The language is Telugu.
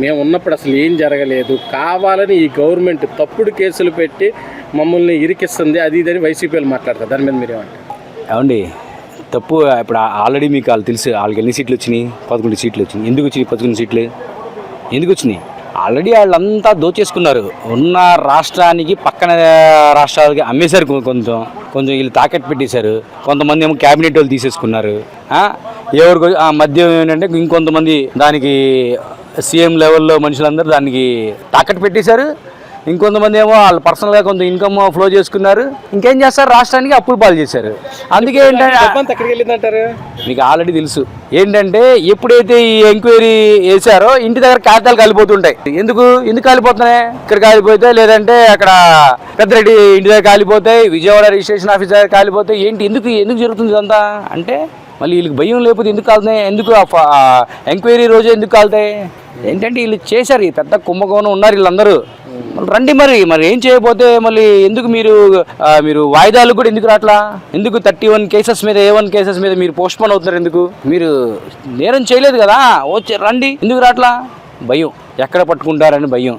మేము ఉన్నప్పుడు అసలు ఏం జరగలేదు, కావాలని ఈ గవర్నమెంట్ తప్పుడు కేసులు పెట్టి మమ్మల్ని ఇరికిస్తుంది, అది ఇదని వైసీపీలు మాట్లాడతారు. దాని మీద మీరేమంటారు? ఏమండి, తప్పు ఇప్పుడు ఆల్రెడీ మీకు వాళ్ళు తెలుసు, వాళ్ళకి ఎన్ని సీట్లు వచ్చినాయి? 11 సీట్లు వచ్చినాయి. ఎందుకు వచ్చినాయి 11 సీట్లు? ఎందుకు వచ్చినాయి? ఆల్రెడీ వాళ్ళంతా దోచేసుకున్నారు. ఉన్న రాష్ట్రానికి పక్కన రాష్ట్రాలకి అమ్మేశారు. కొంచెం వీళ్ళు తాకట్టు పెట్టేశారు. కొంతమంది ఏమో క్యాబినెట్ వాళ్ళు తీసేసుకున్నారు. ఎవరికి మధ్య ఏంటంటే ఇంకొంతమంది దానికి సీఎం లెవెల్లో మనుషులందరూ దానికి తాకట్టు పెట్టేశారు. ఇంకొంతమంది ఏమో వాళ్ళు పర్సనల్గా కొంత ఇన్కమ్ ఫ్లో చేసుకున్నారు. ఇంకేం చేస్తారు? రాష్ట్రానికి అప్పులు పాలు చేశారు. అందుకే ఏంటంటే ఎక్కడికి వెళ్ళిందంటారు? మీకు ఆల్రెడీ తెలుసు. ఏంటంటే ఎప్పుడైతే ఈ ఎంక్వైరీ వేశారో ఇంటి దగ్గర కాగితాలు కాలిపోతుంటాయి. ఎందుకు కాలిపోతున్నాయి? ఇక్కడ కాలిపోతే, లేదంటే అక్కడ పెద్దరెడ్డి ఇంటి దగ్గర కాలిపోతాయి, విజయవాడ రిజిస్ట్రేషన్ ఆఫీస్ దగ్గర కాలిపోతాయి. ఏంటి ఎందుకు జరుగుతుంది ఇదంతా అంటే మళ్ళీ వీళ్ళకి భయం లేకపోతే ఎందుకు కాలుతాయి? ఎందుకు ఎంక్వైరీ రోజు ఎందుకు కాలుతాయి? ఏంటంటే వీళ్ళు చేశారు, ఈ పెద్ద కుంభకోణం ఉన్నారు వీళ్ళందరూ. రండి మరి ఏం చేయకపోతే మళ్ళీ ఎందుకు మీరు వాయిదాలు కూడా ఎందుకు రాట్లా? ఎందుకు 31 కేసెస్ మీద, A1 కేసెస్ మీద మీరు పోస్ట్ పోన్ అవుతున్నారు? ఎందుకు? మీరు నేరం చేయలేదు కదా, వచ్చి రండి. ఎందుకు రాట్లా? భయం. ఎక్కడ పట్టుకుంటారని భయం.